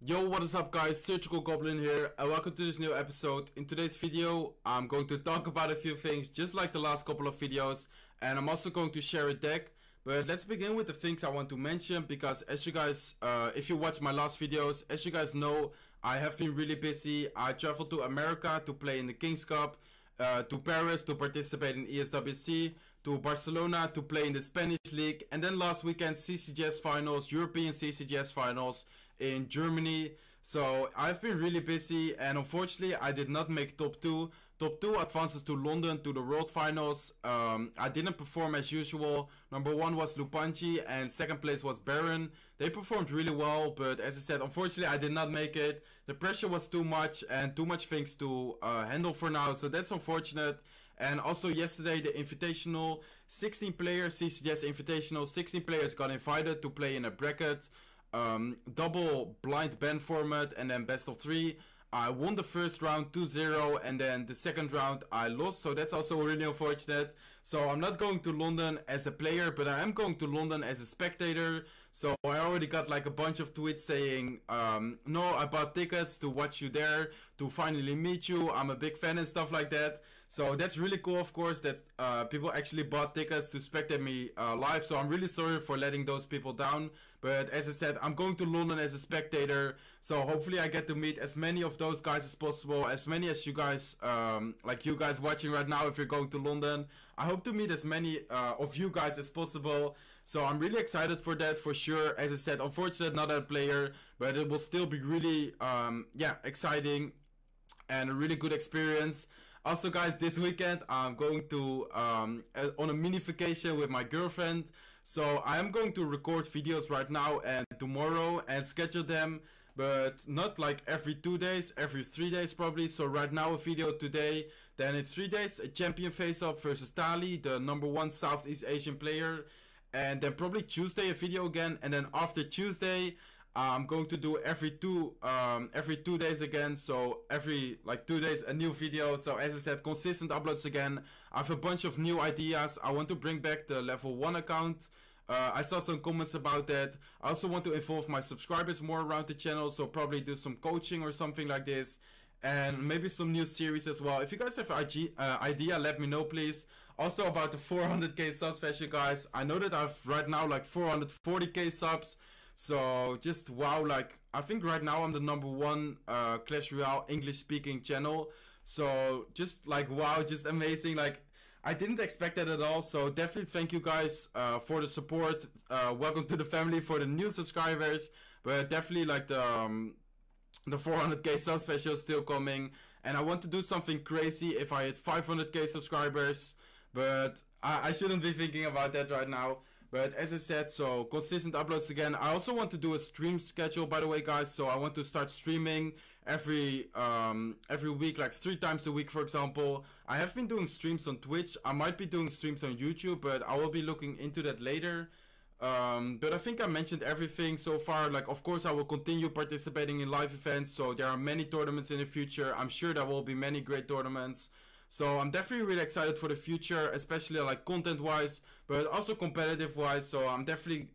Yo, what is up guys, SurgicalGoblin here and welcome to this new episode. In today's video I'm going to talk about a few things just like the last couple of videos, and I'm also going to share a deck. But let's begin with the things I want to mention, because as you guys, if you watch my last videos, as you guys know, I have been really busy. I traveled to America to play in the Kings Cup, to Paris to participate in ESWC, to Barcelona to play in the Spanish League, and then last weekend CCGS Finals, European CCGS Finals in Germany. So I've been really busy, and unfortunately I did not make top 2. Top 2 advances to London to the World Finals. I didn't perform as usual. Number 1 was Loupanji and second place was Baron. They performed really well, but as I said, unfortunately I did not make it. The pressure was too much and too much things to handle for now, so that's unfortunate. And also yesterday the Invitational, 16 players CCGS Invitational, 16 players got invited to play in a bracket. Double blind band format and then best of 3. I won the first round 2-0, and then the second round I lost, so that's also really unfortunate. So I'm not going to London as a player, but I am going to London as a spectator. So I already got like a bunch of tweets saying, no, I bought tickets to watch you there, to finally meet you, I'm a big fan and stuff like that. So that's really cool, of course, that people actually bought tickets to spectate me live. So I'm really sorry for letting those people down. But as I said, I'm going to London as a spectator, so hopefully I get to meet as many of those guys as possible, as many as you guys, like you guys watching right now if you're going to London. I hope to meet as many of you guys as possible. So I'm really excited for that, for sure. As I said, unfortunate not a player, but it will still be really, yeah, exciting and a really good experience. Also guys, this weekend I'm going to on a mini vacation with my girlfriend. So I am going to record videos right now and tomorrow and schedule them, but not like every 2 days, every 3 days probably. So right now a video today, then in 3 days a champion face-up versus Tali, the #1 Southeast Asian player, and then probably Tuesday a video again, and then after Tuesday I'm going to do every two days again, so every like 2 days a new video. So as I said, consistent uploads again. I have a bunch of new ideas. I want to bring back the level 1 account. I saw some comments about that. I also want to involve my subscribers more around the channel, so probably do some coaching or something like this, and maybe some new series as well. If you guys have an idea, let me know please. Also about the 400k subs special, guys. I know that I've right now like 440k subs. So just wow, like I think right now I'm the #1 Clash Royale English speaking channel. So just like wow, just amazing. Like I didn't expect that at all. So definitely thank you guys for the support. Welcome to the family for the new subscribers. But definitely like the 400k sub special is still coming, and I want to do something crazy if I hit 500k subscribers, but I shouldn't be thinking about that right now. But as I said, so consistent uploads again. I also want to do a stream schedule, by the way guys. So I want to start streaming every week, like 3 times a week for example. I have been doing streams on Twitch. I might be doing streams on YouTube, but I will be looking into that later. But I think I mentioned everything so far. Like of course I will continue participating in live events, so there are many tournaments in the future. I'm sure there will be many great tournaments. So I'm definitely really excited for the future, especially like content wise, but also competitive wise. So I'm definitely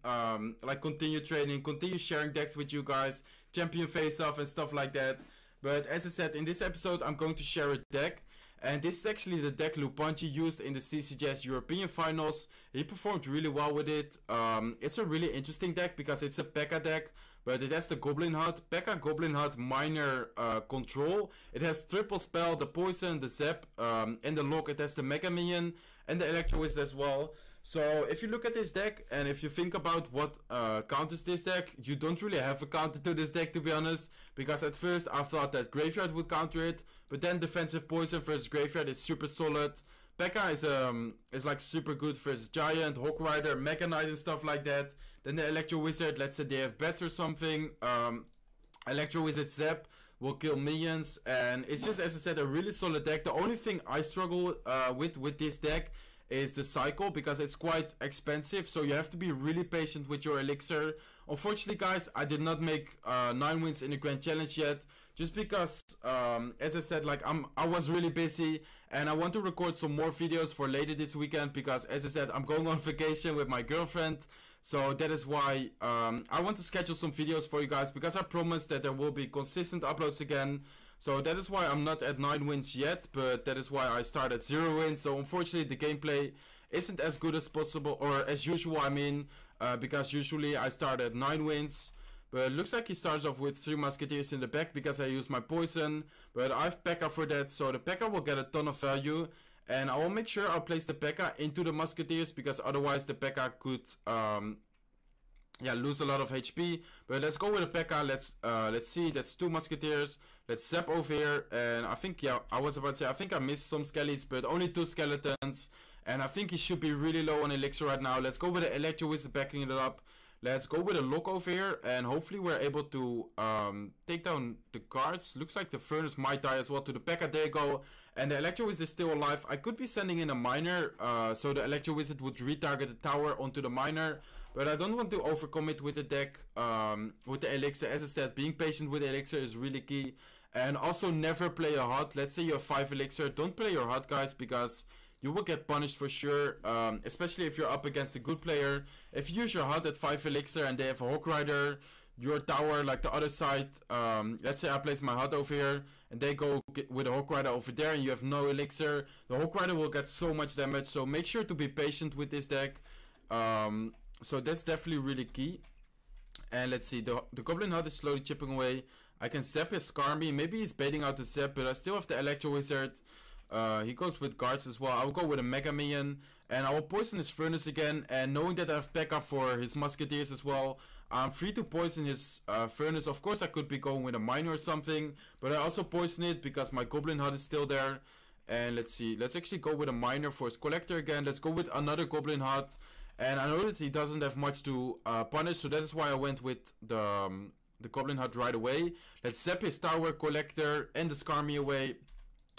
like continue training, continue sharing decks with you guys, champion face off and stuff like that. But as I said, in this episode I'm going to share a deck, and this is actually the deck Loupanji used in the CCGS European Finals. He performed really well with it. It's a really interesting deck because it's a Pekka deck, but it has the Goblin HUD, Pekka Goblin HUD minor control. It has triple spell, the poison, the zap, and the lock. It has the Mega Minion and the Electro Wizard as well. So if you look at this deck and if you think about what counters this deck, you don't really have a counter to this deck, to be honest, because at first I thought that Graveyard would counter it, but then defensive poison versus Graveyard is super solid. Pekka is like super good versus Giant, Hawk Rider, Mega Knight and stuff like that. Then the Electro Wizard, let's say they have bats or something, Electro Wizard Zap will kill minions, and it's just, as I said, a really solid deck. The only thing I struggle with this deck is the cycle, because it's quite expensive, so you have to be really patient with your elixir. Unfortunately guys, I did not make 9 wins in the Grand Challenge yet, just because as I said, like I was really busy, and I want to record some more videos for later this weekend, because as I said, I'm going on vacation with my girlfriend. So that is why I want to schedule some videos for you guys, because I promised that there will be consistent uploads again. So that is why I'm not at 9 wins yet, but that is why I start at 0 wins. So unfortunately the gameplay isn't as good as possible, or as usual I mean, because usually I start at 9 wins. But it looks like he starts off with 3 Musketeers in the back because I use my poison. But I have Pekka for that, so the Pekka will get a ton of value. And I will make sure I'll place the Pekka into the Musketeers, because otherwise the Pekka could lose a lot of HP. But let's go with the Pekka. Let's see, that's 2 Musketeers. Let's zap over here, and I think, yeah, I was about to say, I think I missed some skellies, but only 2 skeletons. And I think he should be really low on elixir right now. Let's go with the Electro Wizard backing it up. Let's go with a lock over here, and hopefully we're able to take down the guards. Looks like the furnace might die as well to the Pekka. There you go. And the Electro Wizard is still alive. I could be sending in a miner, so the Electro Wizard would retarget the tower onto the miner. But I don't want to overcommit with the deck, with the elixir. As I said, being patient with the elixir is really key. And also never play a hot. Let's say you have 5 elixir. Don't play your hot, guys, because you will get punished for sure, especially if you're up against a good player. If you use your HUD at 5 elixir and they have a Hawk Rider, your tower, like the other side, let's say I place my HUD over here and they go with a Hawk Rider over there and you have no elixir, the Hawk Rider will get so much damage. So make sure to be patient with this deck. So that's definitely really key. And let's see, the Goblin HUD is slowly chipping away. I can zap his Skarmy, maybe he's baiting out the zap, but I still have the Electro Wizard. He goes with guards as well. I will go with a Mega Minion, and I will poison his furnace again. And knowing that I have Pekka for his Musketeers as well, I'm free to poison his furnace. Of course I could be going with a miner or something, but I also poison it because my Goblin HUD is still there. And let's see, let's actually go with a miner for his collector again. Let's go with another Goblin HUD, and I know that he doesn't have much to punish, so that is why I went with the Goblin HUD right away. Let's zap his tower, collector, and the Skarmy away.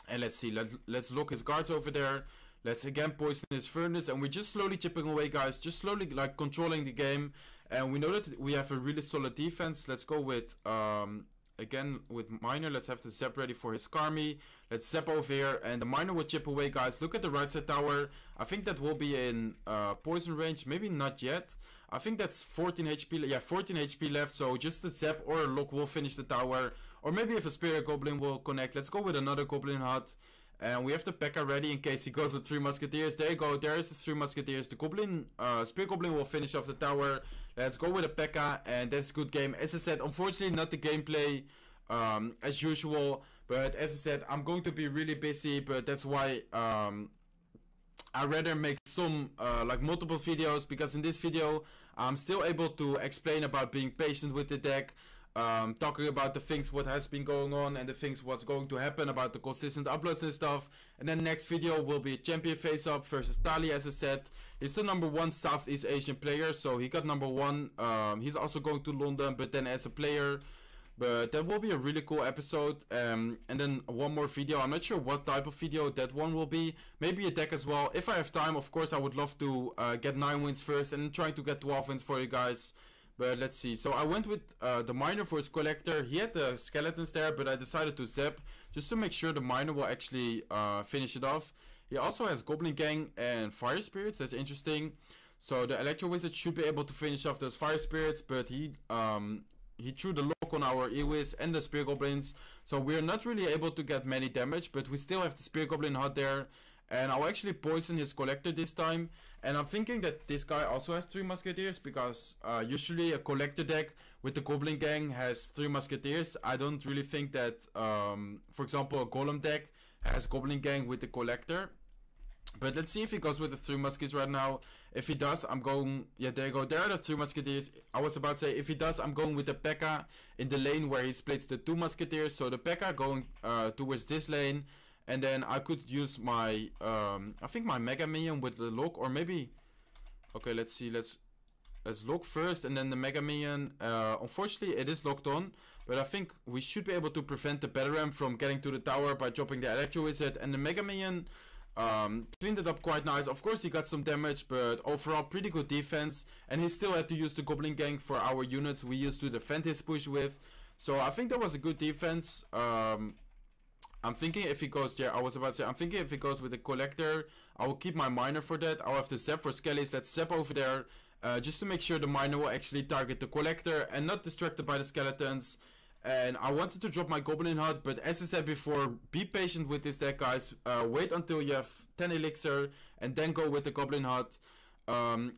And let's see, let's lock his guards over there. Let's again poison his furnace, and we're just slowly chipping away, guys. Just slowly, like, controlling the game. And we know that we have a really solid defense. Let's go with, again, with miner. Let's have the zap ready for his Skarmy. Let's zap over here, and the miner will chip away, guys. Look at the right side tower. I think that will be in poison range. Maybe not yet. I think that's 14 HP. Yeah, 14 HP left. So just a zap or a lock will finish the tower. Or maybe if a Spirit Goblin will connect. Let's go with another Goblin HUD. And we have the Pekka ready in case he goes with 3 Musketeers. There you go. There is the 3 Musketeers. The Goblin, Spirit Goblin will finish off the tower. Let's go with a Pekka. And that's a good game. As I said, unfortunately not the gameplay as usual. But as I said, I'm going to be really busy. But that's why I rather make some like multiple videos. Because in this video, I'm still able to explain about being patient with the deck. Talking about the things what has been going on and the things what's going to happen, about the consistent uploads and stuff. And then next video will be a champion face up versus Tali. As I said, he's the #1 Southeast Asian player, so he got #1. He's also going to London, but then as a player. But that will be a really cool episode. And then one more video. I'm not sure what type of video that one will be. Maybe a deck as well. If I have time, of course I would love to get 9 wins first and try to get 12 wins for you guys. But let's see. So I went with the miner for his collector. He had the skeletons there, but I decided to zap just to make sure the miner will actually finish it off. He also has Goblin Gang and Fire Spirits. That's interesting. So the Electro Wizard should be able to finish off those Fire Spirits, but he threw the lock on our Ewiz and the Spirit Goblins. So we're not really able to get many damage, but we still have the Spirit Goblin HUD there. And I'll actually poison his collector this time. And I'm thinking that this guy also has 3 Musketeers, because usually a collector deck with the Goblin Gang has 3 Musketeers. I don't really think that, for example, a Golem deck has Goblin Gang with the collector. But let's see if he goes with the 3 Muskies right now. If he does, I'm going... Yeah, there you go. There are the 3 Musketeers. I was about to say, if he does, I'm going with the Pekka in the lane where he splits the 2 Musketeers. So the Pekka going towards this lane. And then I could use my, I think my Mega Minion with the lock, or maybe, okay, let's see, let's lock first, and then the Mega Minion. Unfortunately, it is locked on, but I think we should be able to prevent the Battleram from getting to the tower by dropping the Electro Wizard, and the Mega Minion cleaned it up quite nice. Of course, he got some damage, but overall, pretty good defense, and he still had to use the Goblin Gang for our units we used to defend his push with, so I think that was a good defense. I'm thinking if he goes, yeah, I was about to say, I'm thinking if he goes with the collector, I will keep my miner for that. I'll have to zap for skellies. Let's zap over there. just to make sure the miner will actually target the collector and not distracted by the skeletons. And I wanted to drop my Goblin Hut, but as I said before, be patient with this deck, guys. Wait until you have 10 elixir and then go with the Goblin Hut.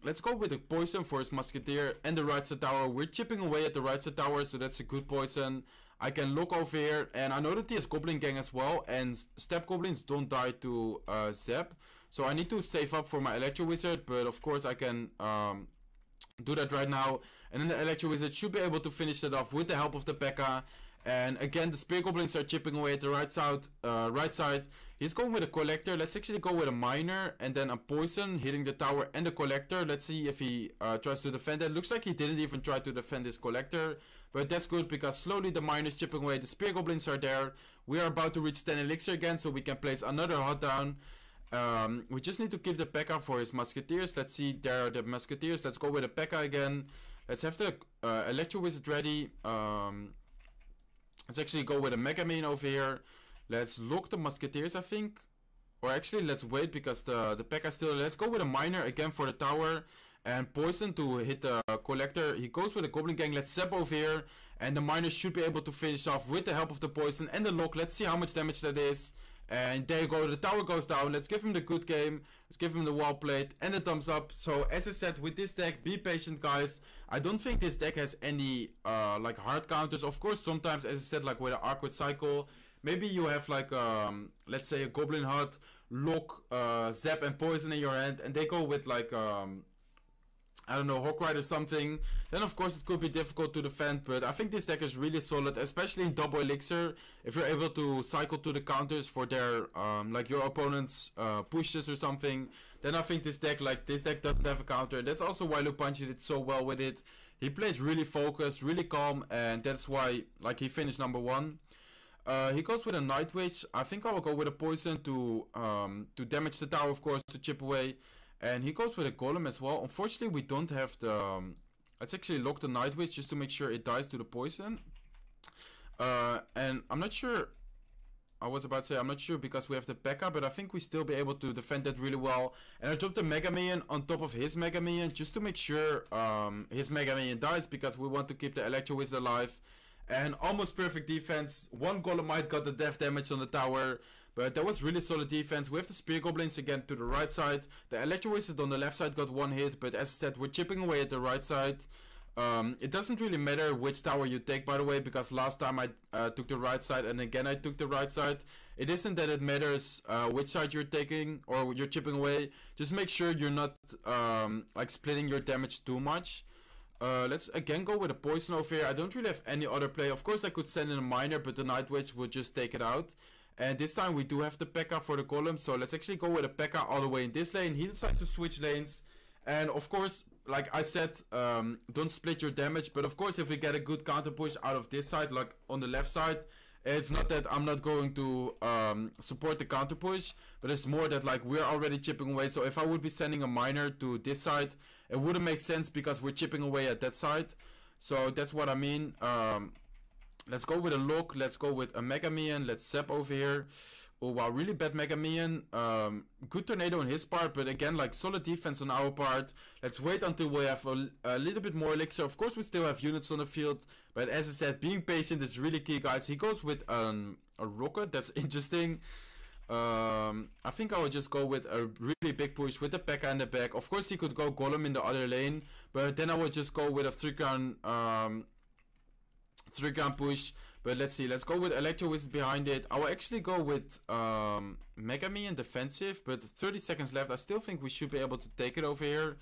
Let's go with the poison for his Musketeer and the right side tower. We're chipping away at the right side tower, so that's a good poison. I can look over here, and I know that he has Goblin Gang as well, and Step Goblins don't die to Zap. So I need to save up for my Electro Wizard, but of course I can do that right now. And then the Electro Wizard should be able to finish it off with the help of the Pekka. And again, the Spear Goblins are chipping away at the right side. He's going with a Collector. Let's actually go with a Miner and then a Poison hitting the tower and the Collector. Let's see if he tries to defend it. Looks like he didn't even try to defend his Collector. But that's good because slowly the Miner's chipping away. The Spear Goblins are there. We are about to reach 10 elixir again, so we can place another hut down. We just need to keep the Pekka for his Musketeers. Let's see, there are the Musketeers. Let's go with the Pekka again. Let's have the Electro Wizard ready. Let's actually go with a Mega Man over here. Let's lock the Musketeers, I think. Or actually, let's wait because the Pekka still... Let's go with a Miner again for the tower. And Poison to hit the Collector. He goes with a Goblin Gang. Let's zap over here. And the Miner should be able to finish off with the help of the Poison and the lock. Let's see how much damage that is. And there you go, the tower goes down. Let's give him the good game. Let's give him the wall plate and the thumbs up. So as I said, with this deck, be patient, guys. I don't think this deck has any like hard counters. Of course, sometimes, as I said, like with an awkward cycle, maybe you have like let's say a Goblin Hut, lock, zap and poison in your hand, and they go with like I don't know, Hawkrider or something, then of course it could be difficult to defend. But I think this deck is really solid, especially in double elixir. If you're able to cycle to the counters for their like your opponent's pushes or something, then I think this deck doesn't have a counter. That's also why Loupanji did so well with it. He played really focused, really calm, and that's why like he finished number 1. He goes with a Night Witch. I think I will go with a poison to damage the tower, of course, to chip away. And he goes with a Golem as well. Unfortunately, we don't have the... let's actually lock the Night Witch just to make sure it dies to the poison. And I'm not sure... I was about to say I'm not sure because we have the Pekka, but I think we still be able to defend that really well. And I dropped the Mega Minion on top of his Mega Minion just to make sure his Mega Minion dies, because we want to keep the Electro Wizard alive. And almost perfect defense. One Golemite got the death damage on the tower, but that was really solid defense. We have the Spear Goblins again to the right side. The Electro Wizard on the left side got one hit, but as I said, we're chipping away at the right side. It doesn't really matter which tower you take, by the way, because last time I took the right side and again I took the right side. It isn't that it matters which side you're taking or you're chipping away. Just make sure you're not like splitting your damage too much. Let's again go with a poison over here. I don't really have any other play. Of course I could send in a miner, but the Night Witch would just take it out. And this time we do have the Pekka for the column, so let's actually go with a Pekka all the way in this lane. He decides to switch lanes, and of course, like I said, don't split your damage. But of course, if we get a good counter push out of this side, like on the left side, it's not that I'm not going to support the counter push, but it's more that like we're already chipping away. So if I would be sending a miner to this side, it wouldn't make sense because we're chipping away at that side. So that's what I mean. Let's go with a lock. Let's go with a Mega Minion. Let's zap over here. Oh wow, really bad Mega Minion. Good tornado on his part, but again, like solid defense on our part. Let's wait until we have a little bit more elixir. Of course, we still have units on the field, but as I said, being patient is really key, guys. He goes with a rocket. That's interesting. I think I would just go with a really big push with the Pekka in the back. Of course, he could go Golem in the other lane, but then I would just go with a 3-crown push. But let's see, let's go with Electro Wizard behind it. I will actually go with Mega Minion defensive, but 30 seconds left. I still think we should be able to take it over here.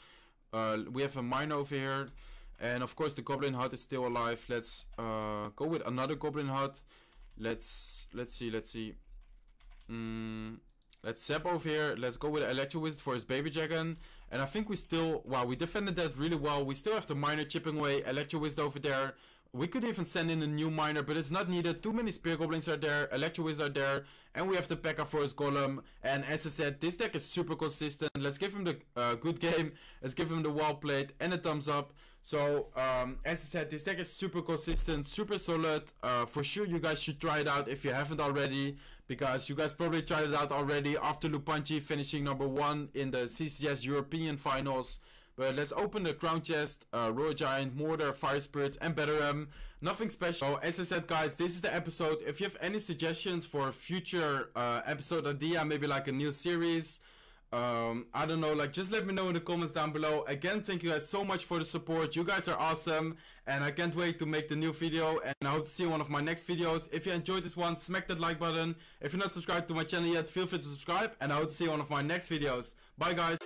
We have a mine over here, and of course the Goblin Hut is still alive. Let's go with another Goblin Hut. Let's see. Let's zap over here. Let's go with Electro Wizard for his Baby Dragon. And I think we still, wow, we defended that really well. We still have the miner chipping away, Electro Wizard over there. We could even send in a new miner, but it's not needed. Too many Spear Goblins are there, Electro Wizard are there, and we have the Pekka for his Golem. And as I said, this deck is super consistent. Let's give him the good game. Let's give him the wall plate and a thumbs up. So, as I said, this deck is super consistent, super solid. For sure, you guys should try it out if you haven't already, because you guys probably tried it out already after Loupanji finishing number 1 in the CCGS European Finals. But let's open the crown chest, Royal Giant, Mortar, Fire Spirits, and Betterem. Nothing special. As I said, guys, this is the episode. If you have any suggestions for a future episode idea, maybe like a new series, I don't know, like just let me know in the comments down below. Again, thank you guys so much for the support. You guys are awesome, and I can't wait to make the new video, and I hope to see you in one of my next videos. If you enjoyed this one, smack that like button. If you're not subscribed to my channel yet, feel free to subscribe, and I hope to see you in one of my next videos. Bye guys.